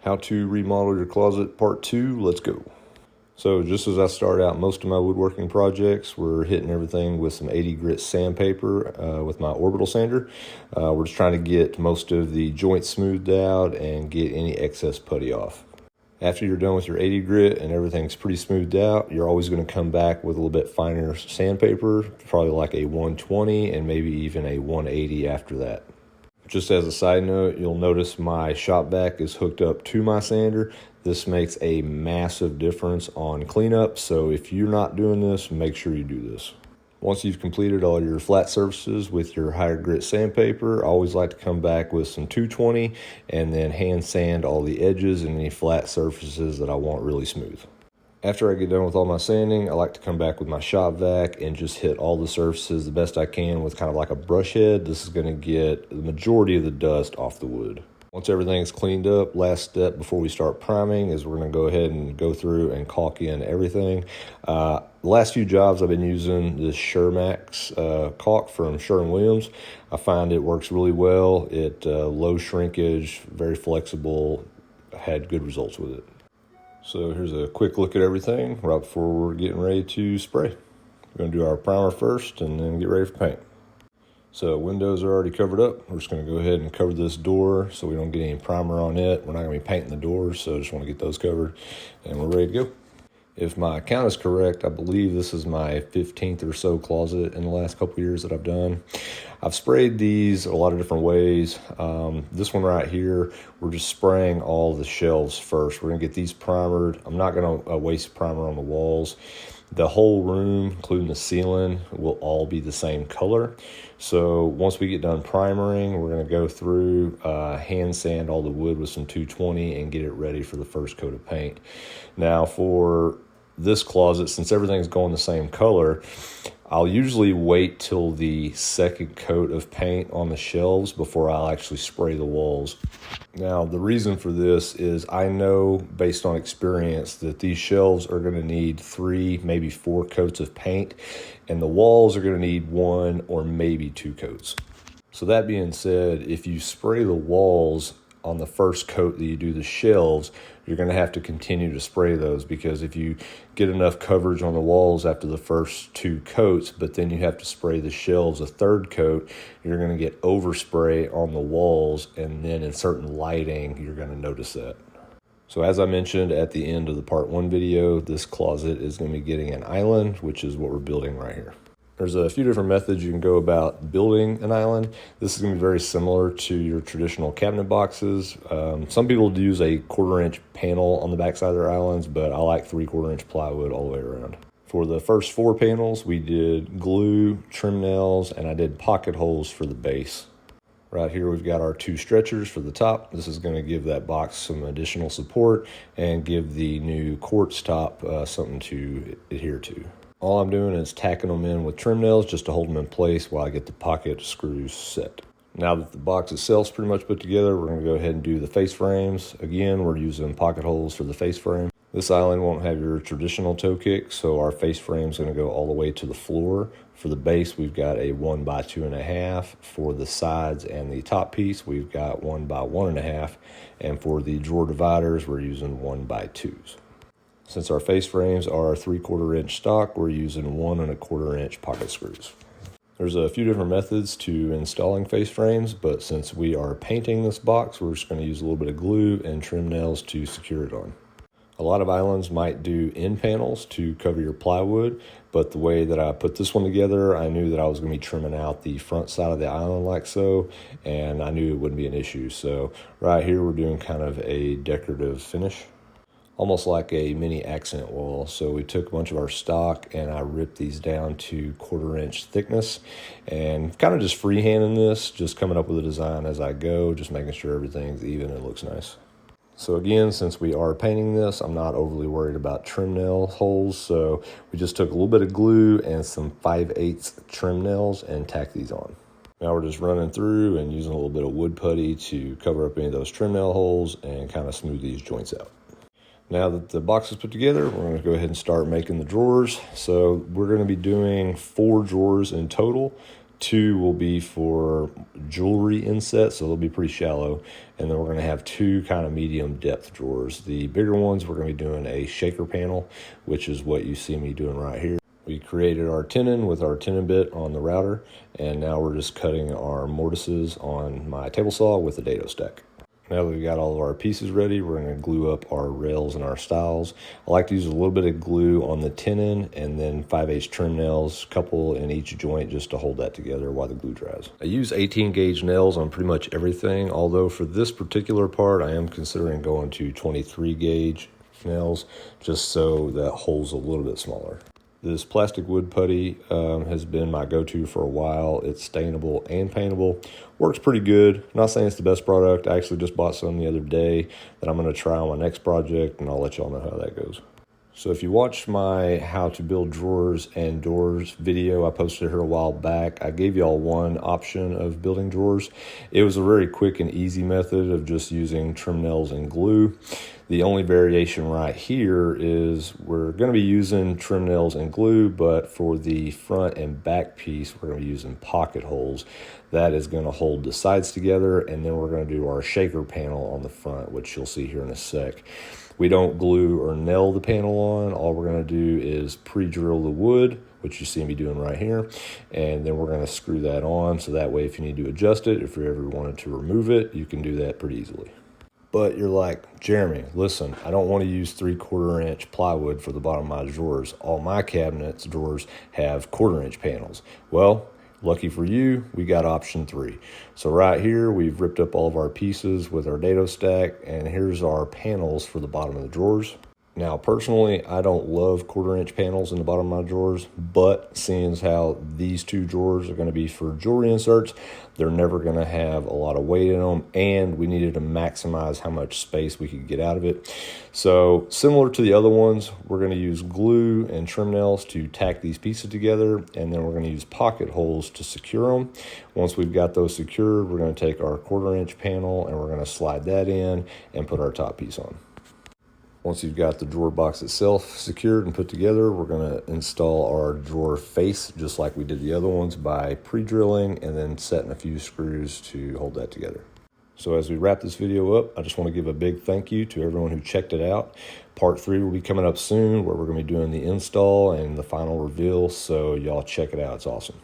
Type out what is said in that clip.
How to remodel your closet part 2, let's go. So just as I start out most of my woodworking projects, we're hitting everything with some 80 grit sandpaper with my orbital sander. We're just trying to get most of the joints smoothed out and get any excess putty off. After you're done with your 80 grit and everything's pretty smoothed out, you're always going to come back with a little bit finer sandpaper, probably like a 120 and maybe even a 180 after that. Just as a side note, you'll notice my shop vac is hooked up to my sander. This makes a massive difference on cleanup, so if you're not doing this, make sure you do this. Once you've completed all your flat surfaces with your higher grit sandpaper, I always like to come back with some 220 and then hand sand all the edges and any flat surfaces that I want really smooth. After I get done with all my sanding, I like to come back with my shop vac and just hit all the surfaces the best I can with kind of like a brush head. This is going to get the majority of the dust off the wood. Once everything's cleaned up, last step before we start priming is we're going to go ahead and go through and caulk in everything. The last few jobs I've been using this Shermax caulk from Sherwin-Williams. I find it works really well. It low shrinkage, very flexible. I had good results with it. So here's a quick look at everything right before we're getting ready to spray. We're going to do our primer first and then get ready for paint. So windows are already covered up. We're just going to go ahead and cover this door so we don't get any primer on it. We're not going to be painting the doors, so I just want to get those covered and we're ready to go. If my count is correct, I believe this is my 15th or so closet in the last couple years that I've done. I've sprayed these a lot of different ways. This one right here, we're just spraying all the shelves first. We're gonna get these primered. I'm not gonna waste primer on the walls. The whole room, including the ceiling, will all be the same color. So once we get done primering, we're gonna go through, hand sand all the wood with some 220 and get it ready for the first coat of paint. Now for this closet, since everything's going the same color, I'll usually wait till the second coat of paint on the shelves before I'll actually spray the walls. Now, the reason for this is I know based on experience that these shelves are going to need 3, maybe 4 coats of paint, and the walls are going to need 1 or maybe 2 coats. So that being said, if you spray the walls on the first coat that you do the shelves, you're going to have to continue to spray those, because if you get enough coverage on the walls after the first 2 coats, but then you have to spray the shelves a 3rd coat, you're going to get overspray on the walls, and then in certain lighting, you're going to notice that. So as I mentioned at the end of the part 1 video, this closet is going to be getting an island, which is what we're building right here. There's a few different methods you can go about building an island. This is going to be very similar to your traditional cabinet boxes. Some people use a 1/4 inch panel on the backside of their islands, but I like 3/4 inch plywood all the way around. For the first 4 panels, we did glue, trim nails, and I did pocket holes for the base. Right here we've got our 2 stretchers for the top. This is going to give that box some additional support and give the new quartz top something to adhere to. All I'm doing is tacking them in with trim nails just to hold them in place while I get the pocket screws set. Now that the box itself is pretty much put together, we're going to go ahead and do the face frames. Again, we're using pocket holes for the face frame. This island won't have your traditional toe kick, so our face frame is going to go all the way to the floor. For the base, we've got a 1 by 2.5. For the sides and the top piece, we've got 1 by 1.5. And for the drawer dividers, we're using 1 by 2s. Since our face frames are 3/4 inch stock, we're using 1 1/4 inch pocket screws. There's a few different methods to installing face frames, but since we are painting this box, we're just going to use a little bit of glue and trim nails to secure it on. A lot of islands might do end panels to cover your plywood, but the way that I put this one together, I knew that I was going to be trimming out the front side of the island like so, and I knew it wouldn't be an issue. So right here, we're doing kind of a decorative finish, almost like a mini accent wall. So we took a bunch of our stock and I ripped these down to 1/4 inch thickness and kind of just freehanding this, just coming up with a design as I go, just making sure everything's even and looks nice. So again, since we are painting this, I'm not overly worried about trim nail holes. So we just took a little bit of glue and some 5/8 trim nails and tacked these on. Now we're just running through and using a little bit of wood putty to cover up any of those trim nail holes and kind of smooth these joints out. Now that the box is put together, we're going to go ahead and start making the drawers. So we're going to be doing 4 drawers in total. 2 will be for jewelry inset, so they'll be pretty shallow. And then we're going to have 2 kind of medium depth drawers. The bigger ones, we're going to be doing a shaker panel, which is what you see me doing right here. We created our tenon with our tenon bit on the router, and now we're just cutting our mortises on my table saw with a dado stack. Now that we've got all of our pieces ready, we're going to glue up our rails and our stiles. I like to use a little bit of glue on the tenon and then 5/8 trim nails, couple in each joint just to hold that together while the glue dries. I use 18 gauge nails on pretty much everything, although for this particular part I am considering going to 23 gauge nails just so that hole's a little bit smaller. This plastic wood putty has been my go-to for a while. It's stainable and paintable. Works pretty good. Not saying it's the best product. I actually just bought some the other day that I'm going to try on my next project, and I'll let y'all know how that goes. So if you watch my how to build drawers and doors video I posted here a while back, I gave y'all one option of building drawers. It was a very quick and easy method of just using trim nails and glue. The only variation right here is we're going to be using trim nails and glue, but for the front and back piece, we're going to be using pocket holes. That is going to hold the sides together, and then we're going to do our shaker panel on the front, which you'll see here in a sec. We don't glue or nail the panel on. All we're going to do is pre-drill the wood, which you see me doing right here, and then we're going to screw that on, so that way if you need to adjust it, if you ever wanted to remove it, you can do that pretty easily. But you're like, Jeremy, listen, I don't want to use 3/4 inch plywood for the bottom of my drawers. All my cabinets drawers have 1/4 inch panels. Well, lucky for you, we got option 3. So right here, we've ripped up all of our pieces with our dado stack, and here's our panels for the bottom of the drawers. Now, personally, I don't love 1/4 inch panels in the bottom of my drawers, but seeing as how these 2 drawers are going to be for jewelry inserts, they're never going to have a lot of weight in them, and we needed to maximize how much space we could get out of it. So similar to the other ones, we're going to use glue and trim nails to tack these pieces together, and then we're going to use pocket holes to secure them. Once we've got those secured, we're going to take our 1/4 inch panel and we're going to slide that in and put our top piece on. Once you've got the drawer box itself secured and put together, we're going to install our drawer face just like we did the other ones by pre-drilling and then setting a few screws to hold that together. So as we wrap this video up, I just want to give a big thank you to everyone who checked it out. Part 3 will be coming up soon where we're going to be doing the install and the final reveal, so y'all check it out. It's awesome.